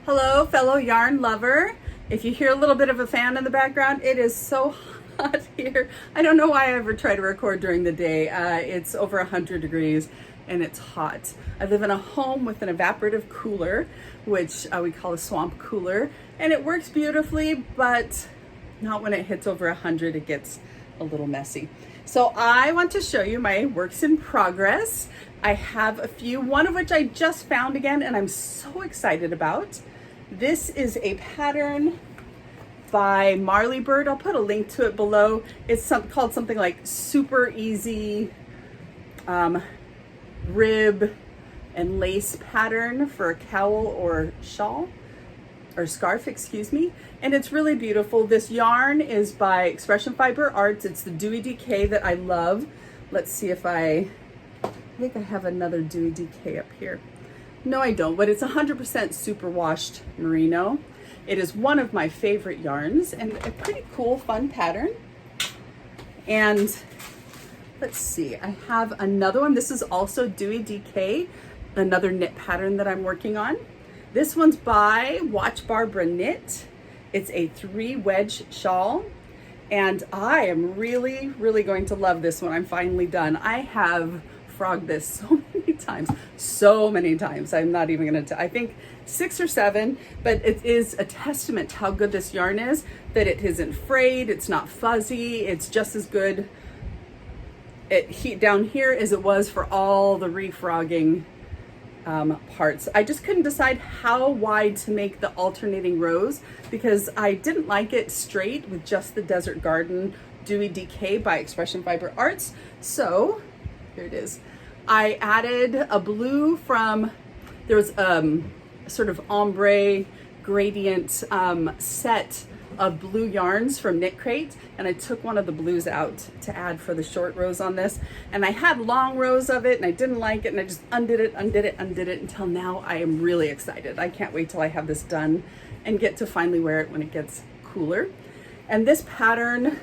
Hello, fellow yarn lover. If you hear a little bit of a fan in the background, it is so hot here. I don't know why I ever try to record during the day. It's over 100 degrees and it's hot. I live in a home with an evaporative cooler, which we call a swamp cooler, and it works beautifully, but not when it hits over 100, it gets a little messy. So I want to show you my works in progress. I have a few, one of which I just found again, and I'm so excited about. This is a pattern by Malabrigo. I'll put a link to it below. It's called something like Super Easy Rib and Lace Pattern for a cowl or shawl, or scarf, excuse me. And it's really beautiful. This yarn is by Expression Fiber Arts. It's the Dewy DK that I love. Let's see if I think I have another Dewy DK up here. No, I don't, but it's 100% superwashed merino. It is one of my favorite yarns and a pretty cool, fun pattern. And let's see, I have another one. This is also Dewy DK, another knit pattern that I'm working on. This one's by Watch Barbara Knit. It's a 3 wedge shawl, and I am really, really going to love this one. I'm finally done. I have frogged this so many times. I'm not even gonna I think 6 or 7, but it is a testament to how good this yarn is, that it isn't frayed, it's not fuzzy, it's just as good down here as it was for all the refrogging parts. I just couldn't decide how wide to make the alternating rows because I didn't like it straight with just the Desert Garden Dewy DK by Expression Fiber Arts. So here it is. I added a blue from, there was sort of ombre gradient set of blue yarns from Knitcrate, and I took one of the blues out to add for the short rows on this. And I had long rows of it and I didn't like it, and I just undid it until now. I am really excited. I can't wait till I have this done and get to finally wear it when it gets cooler. And this pattern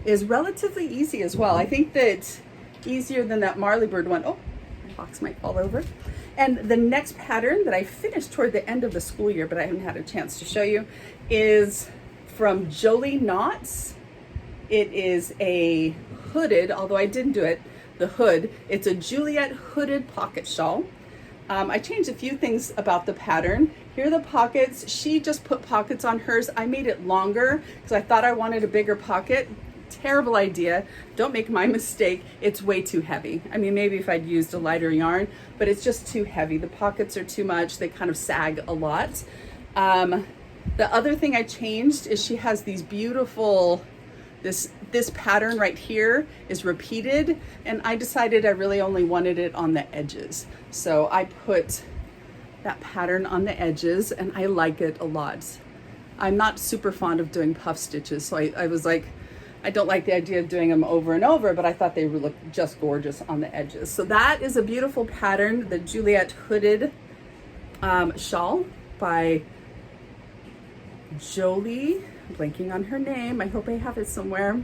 is relatively easy as well. I think that easier than that Malabrigo one. Oh, my box might fall over. And the next pattern that I finished toward the end of the school year, but I haven't had a chance to show you, is from Jolie Knots. It is a hooded, although I didn't do it, the hood. It's a Juliette hooded pocket shawl. I changed a few things about the pattern. Here are the pockets. She just put pockets on hers. I made it longer because I thought I wanted a bigger pocket. Terrible idea. Don't make my mistake. It's way too heavy. I mean, maybe if I'd used a lighter yarn, but it's just too heavy. The pockets are too much. They kind of sag a lot. The other thing I changed is she has these beautiful, this pattern right here is repeated, and I decided I really only wanted it on the edges. So I put that pattern on the edges and I like it a lot. I'm not super fond of doing puff stitches, so I was like, I don't like the idea of doing them over and over, but I thought they would look just gorgeous on the edges. So that is a beautiful pattern, the Juliette hooded shawl by Jolie, I'm blanking on her name. I hope I have it somewhere.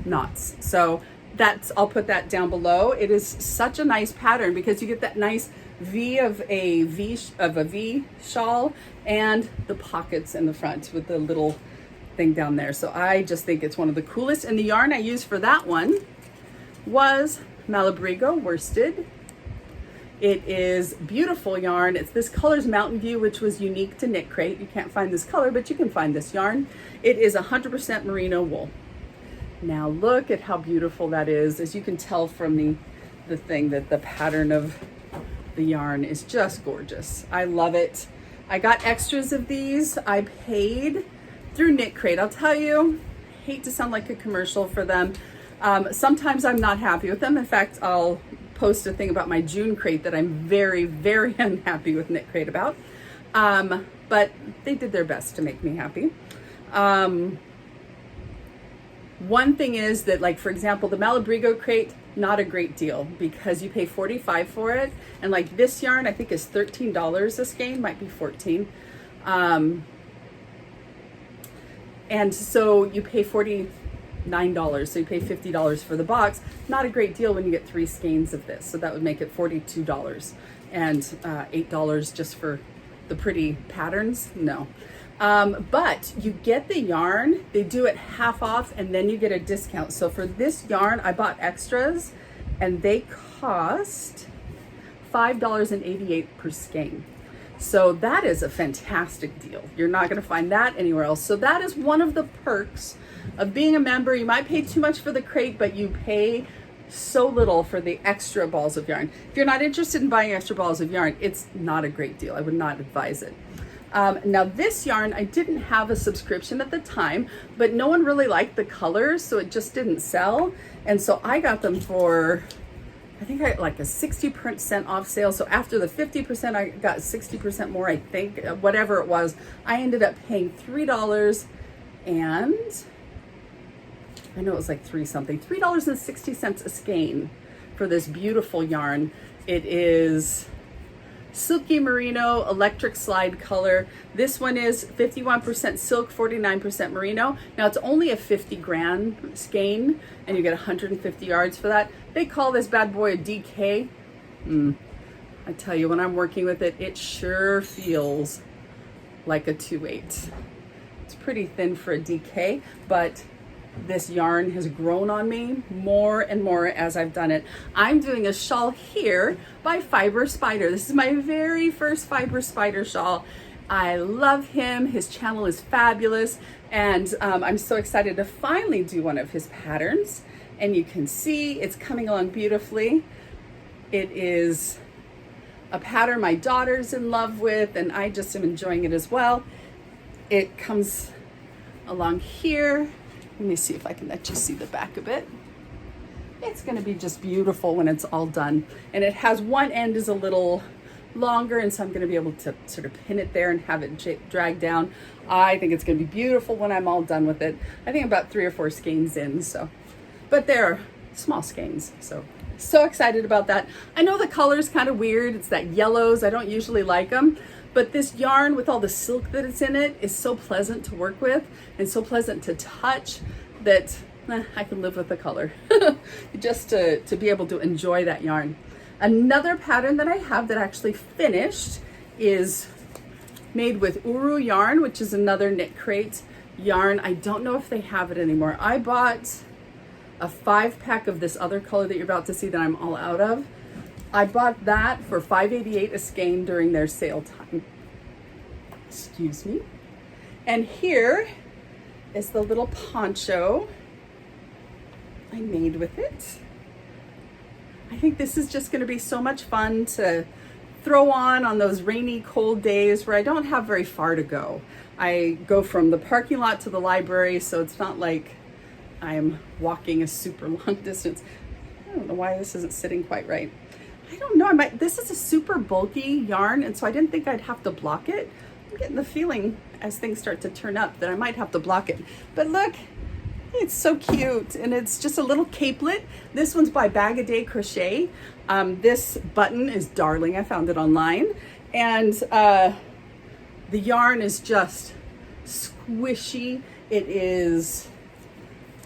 Knots. So I'll put that down below. It is such a nice pattern because you get that nice V of a V shawl and the pockets in the front with the little thing down there. So I just think it's one of the coolest. And the yarn I used for that one was Malabrigo worsted. It is beautiful yarn. It's this color's Mountain View, which was unique to Knitcrate. You can't find this color, but you can find this yarn. It is 100% merino wool. Now look at how beautiful that is. As you can tell from the thing, that the pattern of the yarn is just gorgeous. I love it. I got extras of these. I paid through Knitcrate. I'll tell you, I hate to sound like a commercial for them. Sometimes I'm not happy with them. In fact, I'll post a thing about my June crate that I'm very, very unhappy with Knitcrate about. But they did their best to make me happy. One thing is that, like, for example, the Malabrigo crate, not a great deal because you pay $45 for it. And like this yarn, I think is $13 this game, might be 14. And so you pay $9. So you pay $50 for the box. Not a great deal when you get 3 skeins of this. So that would make it $42 and $8 just for the pretty patterns. No. But you get the yarn, they do it half off, and then you get a discount. So for this yarn, I bought extras and they cost $5.88 per skein. So that is a fantastic deal. You're not going to find that anywhere else. So that is one of the perks of being a member. You might pay too much for the crate, but you pay so little for the extra balls of yarn. If you're not interested in buying extra balls of yarn, it's not a great deal. I would not advise it. Now this yarn, I didn't have a subscription at the time, but no one really liked the colors, so it just didn't sell. And so I got them for, I think I like a 60% off sale. So after the 50%, I got 60% more, I think, whatever it was. I ended up paying $3 and I know it was like $3.60 a skein for this beautiful yarn. It is Silky Merino electric slide color. This one is 51% silk, 49% merino. Now it's only a 50 gram skein and you get 150 yards for that. They call this bad boy a DK. I tell you, when I'm working with it, it sure feels like a 2/8. It's pretty thin for a DK, but this yarn has grown on me more and more as I've done it. I'm doing a shawl here by Fiber Spider. This is my very first Fiber Spider shawl. I love him. His channel is fabulous. And I'm so excited to finally do one of his patterns. And you can see it's coming along beautifully. It is a pattern my daughter's in love with, and I just am enjoying it as well. It comes along here. Let me see if I can let you see the back a bit. It's going to be just beautiful when it's all done. And it has one end is a little longer, and so I'm going to be able to sort of pin it there and have it drag down. I think it's going to be beautiful when I'm all done with it. I think about 3 or 4 skeins in, so. But they're small skeins, so excited about that. I know the color's kind of weird. It's that yellows. I don't usually like them. But this yarn with all the silk that it's in it is so pleasant to work with and so pleasant to touch that I can live with the color just to be able to enjoy that yarn. Another pattern that I have that actually finished is made with Uru.Yarn, which is another Knitcrate yarn. I don't know if they have it anymore. I bought a 5-pack of this other color that you're about to see that I'm all out of. I bought that for $5.88 a skein during their sale time. Excuse me. And here is the little poncho I made with it. I think this is just going to be so much fun to throw on those rainy, cold days where I don't have very far to go. I go from the parking lot to the library, so it's not like I'm walking a super long distance. I don't know why this isn't sitting quite right. I don't know, this is a super bulky yarn, and so I didn't think I'd have to block it. I'm getting the feeling as things start to turn up that I might have to block it. But look, it's so cute, and it's just a little capelet. This one's by Bag a Day Crochet. This button is darling. I found it online, and the yarn is just squishy. It is,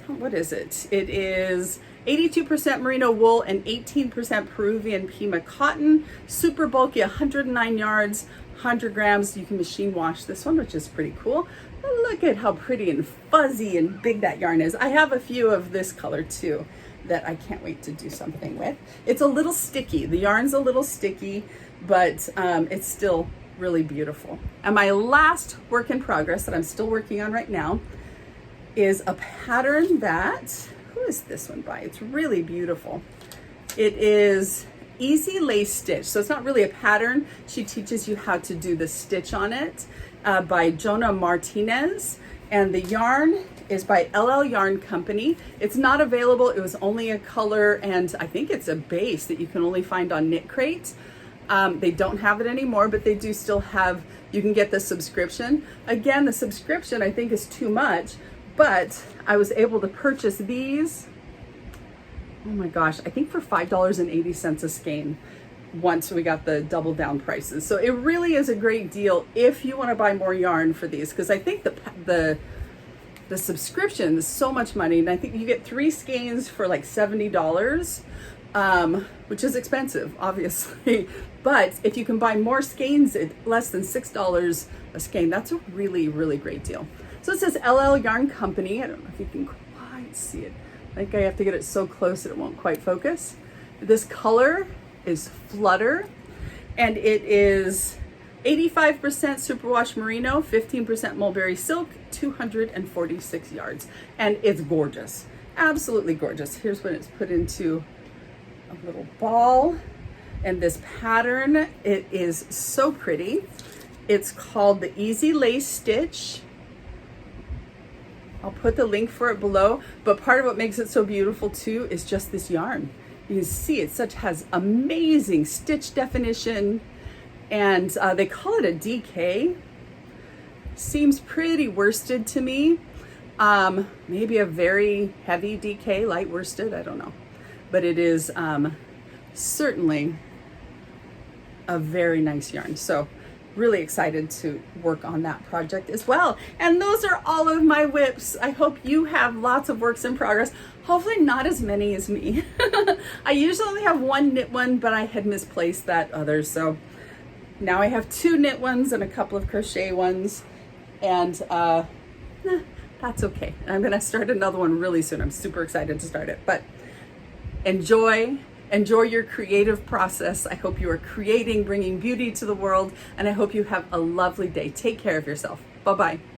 what is it? It is 82% merino wool and 18% Peruvian Pima cotton. Super bulky, 109 yards, 100 grams. You can machine wash this one, which is pretty cool. But look at how pretty and fuzzy and big that yarn is. I have a few of this color too that I can't wait to do something with. It's a little sticky. The yarn's a little sticky, but it's still really beautiful. And my last work in progress that I'm still working on right now is a pattern that, who is this one by? It's really beautiful. It is Easy Lace Stitch. So it's not really a pattern. She teaches you how to do the stitch on it by Jonah Martinez. And the yarn is by Uru.Yarn Company. It's not available. It was only a color, and I think it's a base that you can only find on Knitcrate. They don't have it anymore, but they do still have, you can get the subscription. Again, the subscription I think is too much, but I was able to purchase these, oh my gosh, I think for $5.80 a skein once we got the double down prices. So it really is a great deal if you want to buy more yarn for these, because I think the the subscription is so much money, and I think you get 3 skeins for like $70, which is expensive, obviously. But if you can buy more skeins at less than $6 a skein, that's a really, really great deal. So it says LL Yarn Company. I don't know if you can quite see it. I think I have to get it so close that it won't quite focus. This color is Flutter, and it is 85% superwash merino, 15% mulberry silk, 246 yards. And it's gorgeous, absolutely gorgeous. Here's when it's put into a little ball. And this pattern, it is so pretty. It's called the Easy Lace Stitch. I'll put the link for it below, but part of what makes it so beautiful too is just this yarn. You can see it has amazing stitch definition, and they call it a DK. Seems pretty worsted to me. Maybe a very heavy DK, light worsted, I don't know. But it is certainly a very nice yarn. So really excited to work on that project as well. And those are all of my whips. I hope you have lots of works in progress. Hopefully not as many as me. I usually only have 1 knit one, but I had misplaced that other. So now I have 2 knit ones and a couple of crochet ones. And that's okay. I'm gonna start another one really soon. I'm super excited to start it. But enjoy your creative process. I hope you are creating, bringing beauty to the world, and I hope you have a lovely day. Take care of yourself. Bye-bye.